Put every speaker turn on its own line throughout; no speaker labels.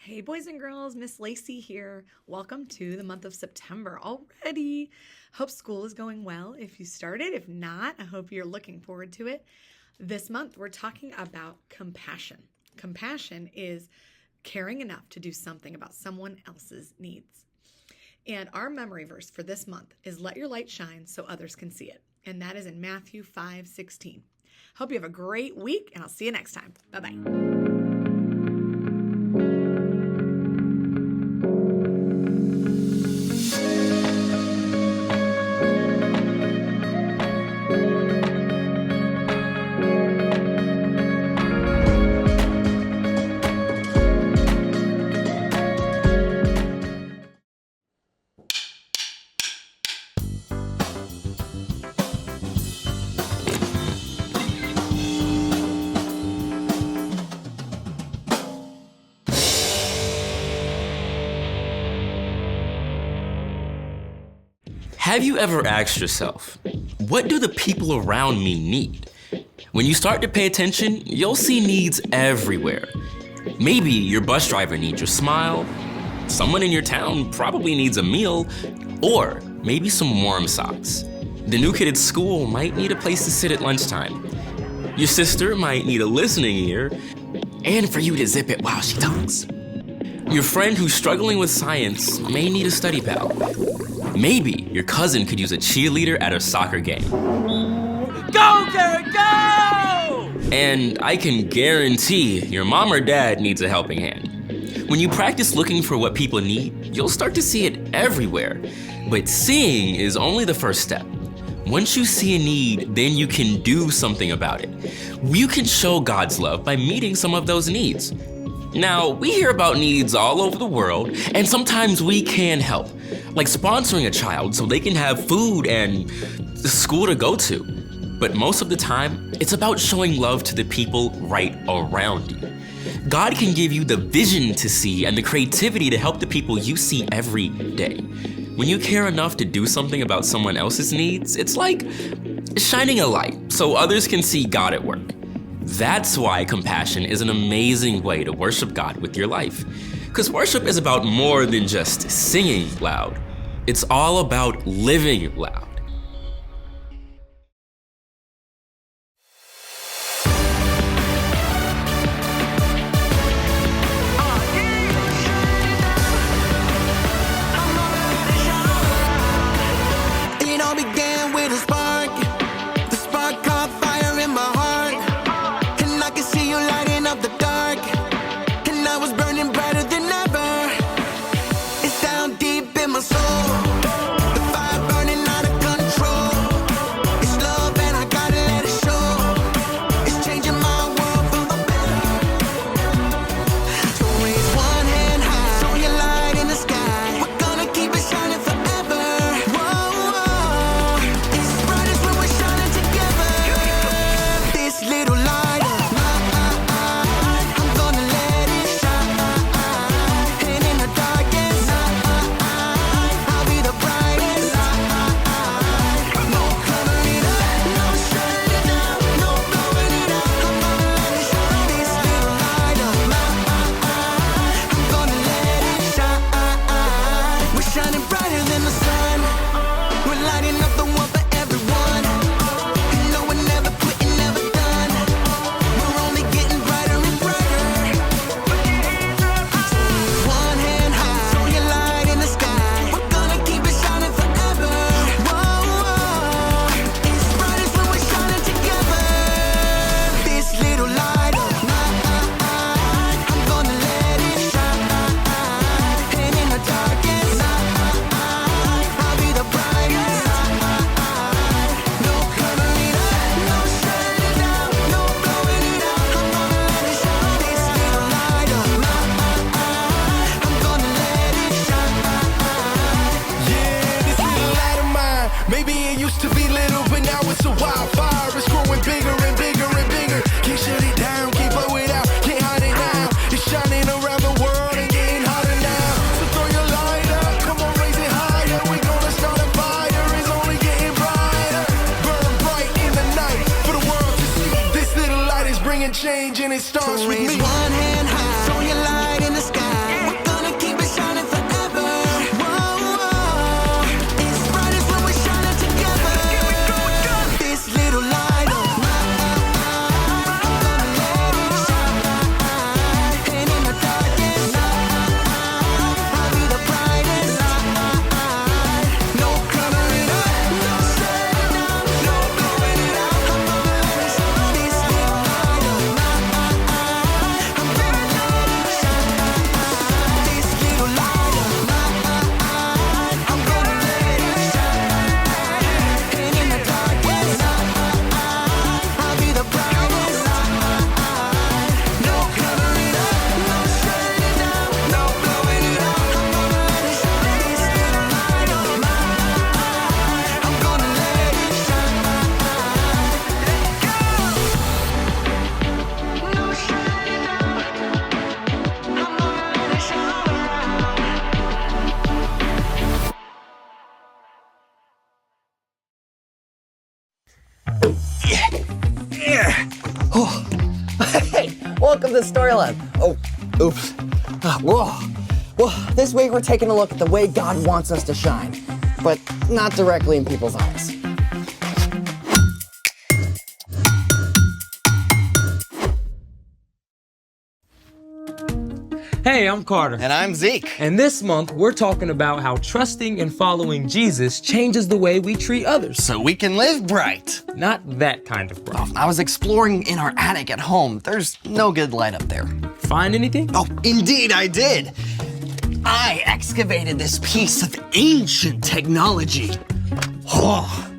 Hey boys and girls, Miss Lacey here. Welcome to the month of September already. Hope school is going well if you started. If not, I hope you're looking forward to it. This month we're talking about compassion. Compassion is caring enough to do something about someone else's needs. And our memory verse for this month is let your light shine so others can see it. And that is in Matthew 5:16. Hope you have a great week and I'll see you next time. Bye-bye.
Have you ever asked yourself, what do the people around me need? When you start to pay attention, you'll see needs everywhere. Maybe your bus driver needs your smile, someone in your town probably needs a meal, or maybe some warm socks. The new kid at school might need a place to sit at lunchtime. Your sister might need a listening ear, and for you to zip it while she talks. Your friend who's struggling with science may need a study pal. Maybe your cousin could use a cheerleader at a soccer game.
Go, Garrett, go!
And I can guarantee your mom or dad needs a helping hand. When you practice looking for what people need, you'll start to see it everywhere. But seeing is only the first step. Once you see a need, then you can do something about it. You can show God's love by meeting some of those needs. Now, we hear about needs all over the world, and sometimes we can help, like sponsoring a child so they can have food and school to go to. But most of the time, it's about showing love to the people right around you. God can give you the vision to see and the creativity to help the people you see every day. When you care enough to do something about someone else's needs, it's like shining a light so others can see God at work. That's why compassion is an amazing way to worship God with your life. Because worship is about more than just singing loud. It's all about living loud.
It all began with a spark. The spark caught fire in my heart. And I could see you lighting up the dark. And I was burning brighter than ever. It's down deep in my soul. The fire burning out of control. It's love and I gotta let it show. It's changing my world for the better. So raise one hand high. Show your light in the sky. We're gonna keep it shining forever. Whoa, it's brightest when we're shining together. This little light of mine, I'm gonna let it shine. And in the darkest night, I'll be the brightest light. No covering up, no shutting it down, no blowing it out. I'm gonna let it shine. This little light of mine, I'm gonna let it shine. We're shining brighter than the sun. We're lighting up the world for everyone. And no, we're never quitting, never done. We're only getting brighter and brighter. So raise one hand high, show your light in the sky. We're gonna keep it shining forever. Whoa, it's brightest when we're shining together. This little light of mine, I'm gonna let it shine. And in the darkest night, I'll be the brightest light. No covering up, no shutting it down, no blowing it out. I'm gonna let it shine. This little light of mine, I'm gonna let it shine.
Yeah, this little light of mine. Maybe it used to be little, but now it's a wildfire. It's growing bigger and bigger and bigger. Can't shut it down, can't blow it out, can't hide it now. It's shining around the world and getting hotter now. So throw your light up, come on, raise it higher. We gonna start a fire, it's only getting brighter. Burn bright in the night for the world to see. This little light is bringing change and it starts
So
with
raise
me.
one hand high, show your light in the sky.
Oh. Hey, welcome to Storyland. Oh, oops. Whoa. Well, this week we're taking a look at the way God wants us to shine, but not directly in people's eyes.
Hey, I'm Carter.
And I'm Zeke.
And this month, we're talking about how trusting and following Jesus changes the way we treat others.
So we can live bright.
Not that kind of bright.
I was exploring in our attic at home. There's no good light up there.
Find anything?
Oh, indeed I did. I excavated this piece of ancient technology. Oh.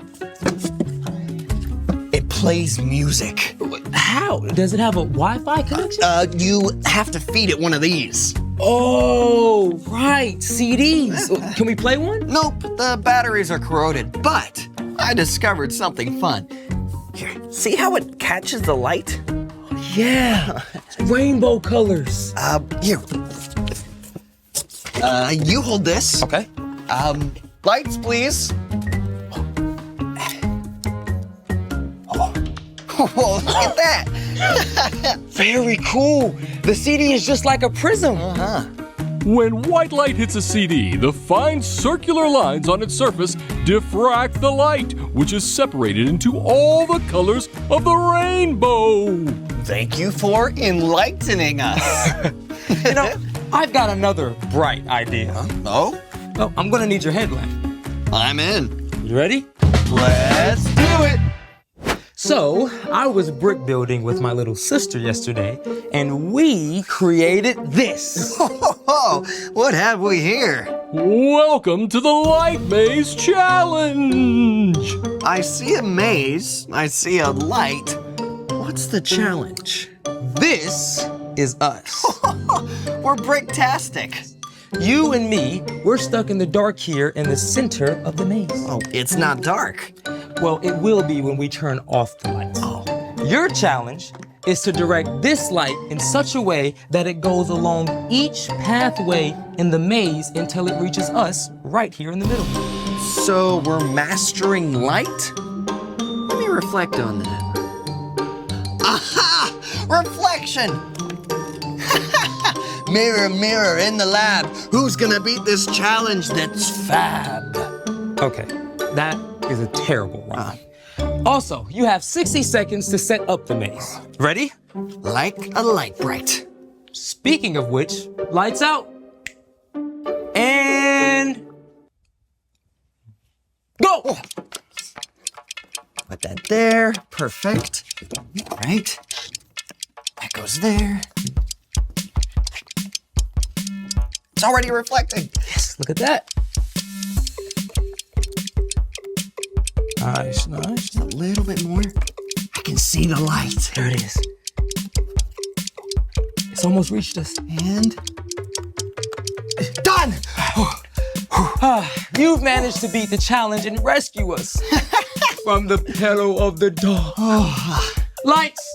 It plays music.
How? Does it have a Wi-Fi connection?
You have to feed it one of these.
Oh, right, CDs. Can we play one?
Nope, the batteries are corroded, but I discovered something fun. Here, see how it catches the light?
Yeah, rainbow colors.
Here. You hold this.
Okay.
Lights, please. Oh, look at that.
Very cool. The CD is just like a prism.
When white light hits a CD, the fine circular lines on its surface diffract the light, which is separated into all the colors of the rainbow.
Thank you for enlightening us.
You know, I've got another bright idea.
Oh?
Oh, I'm gonna need your headlamp.
I'm in.
You ready?
Let's do it.
So, I was brick building with my little sister yesterday, and we created this.
Oh, what have we here?
Welcome to the Light Maze Challenge!
I see a maze. I see a light. What's the challenge?
This is us.
We're bricktastic.
You and me, we're stuck in the dark here in the center of the maze.
Oh, it's not dark.
Well, it will be when we turn off the lights.
Oh.
Your challenge is to direct this light in such a way that it goes along each pathway in the maze until it reaches us right here in the middle.
So we're mastering light? Let me reflect on that. Aha! Reflection! Mirror, mirror in the lab, who's gonna beat this challenge that's fab?
Okay, that is a terrible rhyme. Also, you have 60 seconds to set up the maze. Ready?
Like a light bright.
Speaking of which, lights out. And go!
Oh. Put that there, perfect. All right, that goes there. It's already reflecting.
Yes, look at that. Nice, nice.
Just a little bit more. I can see the light.
There it is. It's almost reached us.
And done!
You've managed to beat the challenge and rescue us from the peril of the dark. Lights!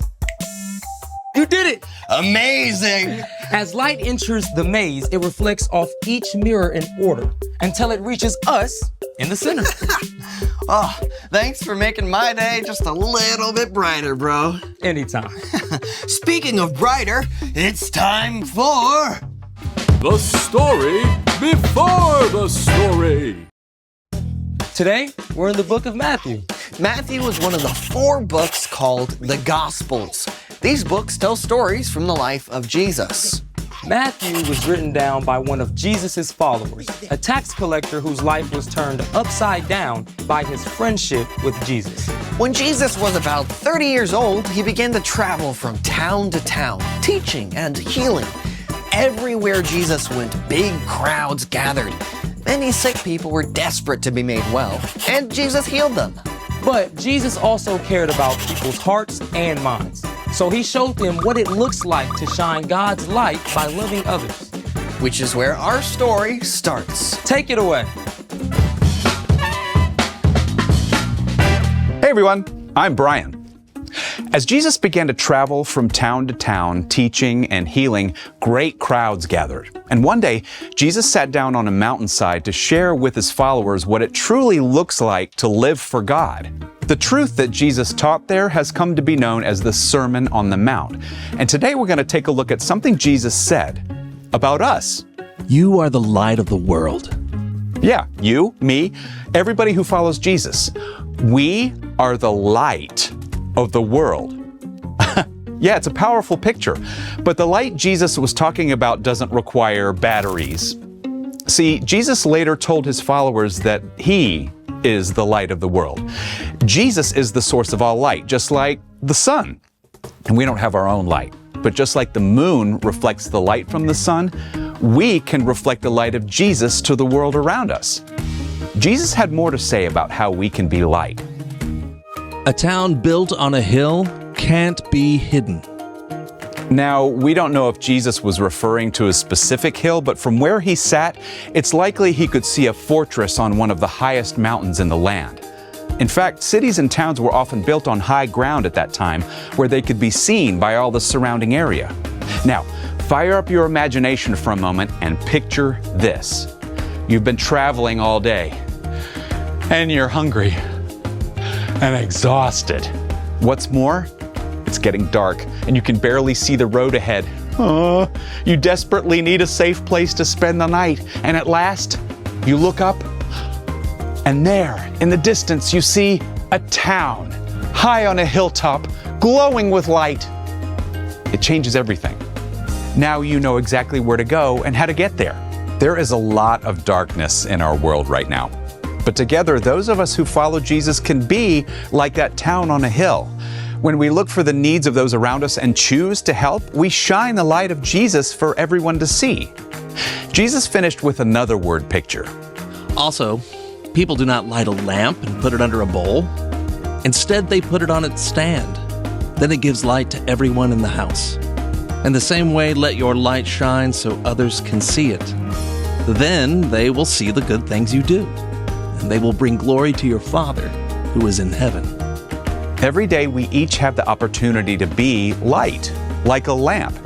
You did it!
Amazing!
As light enters the maze, it reflects off each mirror in order until it reaches us in the center.
Oh, thanks for making my day just a little bit brighter, bro.
Anytime.
Speaking of brighter, it's time for
The story before the story.
Today, we're in the book of Matthew.
Matthew was one of the 4 books called the Gospels. These books tell stories from the life of Jesus.
Matthew was written down by one of Jesus' followers, a tax collector whose life was turned upside down by his friendship with Jesus.
When Jesus was about 30 years old, he began to travel from town to town, teaching and healing. Everywhere Jesus went, big crowds gathered. Many sick people were desperate to be made well, and Jesus healed them.
But Jesus also cared about people's hearts and minds. So he showed them what it looks like to shine God's light by loving others.
Which is where our story starts.
Take it away.
Hey everyone, I'm Brian. As Jesus began to travel from town to town, teaching and healing, great crowds gathered. And one day, Jesus sat down on a mountainside to share with his followers what it truly looks like to live for God. The truth that Jesus taught there has come to be known as the Sermon on the Mount. And today we're going to take a look at something Jesus said about us.
You are the light of the world.
Yeah, you, me, everybody who follows Jesus. We are the light of the world. Yeah, it's a powerful picture. But the light Jesus was talking about doesn't require batteries. See, Jesus later told his followers that he is the light of the world. Jesus is the source of all light, just like the sun. And we don't have our own light. But just like the moon reflects the light from the sun, we can reflect the light of Jesus to the world around us. Jesus had more to say about how we can be light.
A town built on a hill can't be hidden.
Now, we don't know if Jesus was referring to a specific hill, but from where he sat, it's likely he could see a fortress on one of the highest mountains in the land. In fact, cities and towns were often built on high ground at that time, where they could be seen by all the surrounding area. Now, fire up your imagination for a moment and picture this. You've been traveling all day, and you're hungry and exhausted. What's more, it's getting dark, and you can barely see the road ahead. You desperately need a safe place to spend the night, and at last, you look up, and there, in the distance, you see a town, high on a hilltop, glowing with light. It changes everything. Now you know exactly where to go and how to get there. There is a lot of darkness in our world right now. But together, those of us who follow Jesus can be like that town on a hill. When we look for the needs of those around us and choose to help, we shine the light of Jesus for everyone to see. Jesus finished with another word picture.
Also, people do not light a lamp and put it under a bowl. Instead, they put it on its stand. Then it gives light to everyone in the house. In the same way, let your light shine so others can see it. Then they will see the good things you do, and they will bring glory to your Father who is in heaven.
Every day we each have the opportunity to be light, like a lamp.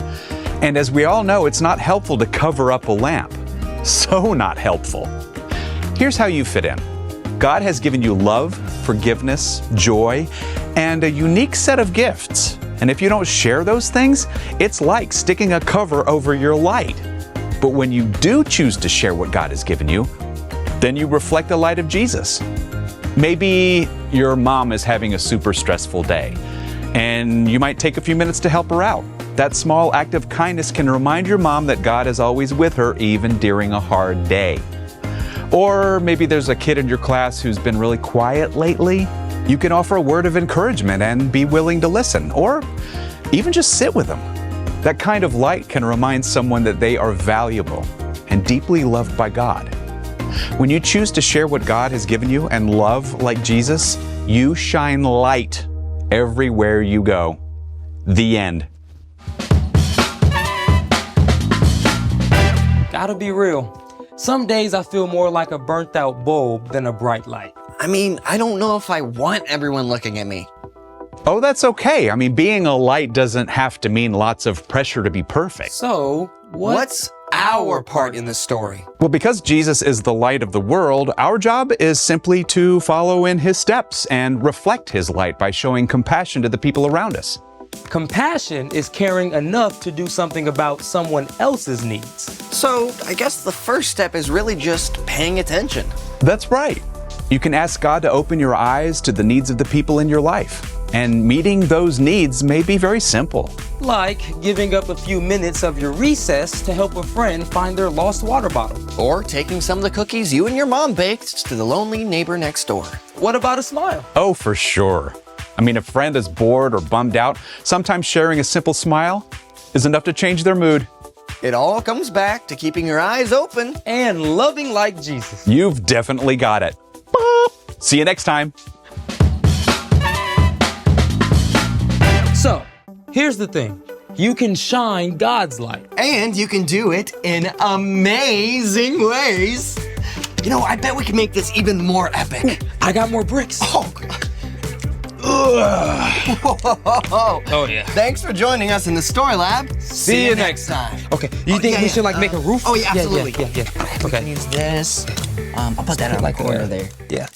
And as we all know, it's not helpful to cover up a lamp. So not helpful. Here's how you fit in. God has given you love, forgiveness, joy, and a unique set of gifts. And if you don't share those things, it's like sticking a cover over your light. But when you do choose to share what God has given you, then you reflect the light of Jesus. Maybe your mom is having a super stressful day, and you might take a few minutes to help her out. That small act of kindness can remind your mom that God is always with her, even during a hard day. Or maybe there's a kid in your class who's been really quiet lately. You can offer a word of encouragement and be willing to listen, or even just sit with them. That kind of light can remind someone that they are valuable and deeply loved by God. When you choose to share what God has given you and love like Jesus, you shine light everywhere you go. The end.
Gotta be real. Some days I feel more like a burnt out bulb than a bright light.
I mean, I don't know if I want everyone looking at me.
Oh, that's okay. I mean, being a light doesn't have to mean lots of pressure to be perfect.
So,
What's our part in the story?
Well, because Jesus is the light of the world, our job is simply to follow in his steps and reflect his light by showing compassion to the people around us.
compassion is caring enough to do something about someone else's needs.
So I guess the first step is really just paying attention.
That's right. You can ask God to open your eyes to the needs of the people in your life. And meeting those needs may be very simple.
Like giving up a few minutes of your recess to help a friend find their lost water bottle.
Or taking some of the cookies you and your mom baked to the lonely neighbor next door.
What about a smile?
Oh, for sure. I mean, if a friend is bored or bummed out, sometimes sharing a simple smile is enough to change their mood.
It all comes back to keeping your eyes open.
And loving like Jesus.
You've definitely got it. See you next time.
So, here's the thing. You can shine God's light.
And you can do it in amazing ways. You know, I bet we can make this even more epic.
I got more bricks.
Oh,
Oh, yeah.
Thanks for joining us in the Story Lab.
See you next time. Okay, you think we should make a roof?
Oh, yeah, absolutely.
Yeah.
We
Okay.
can use this. I'll put that on the corner there.
Yeah.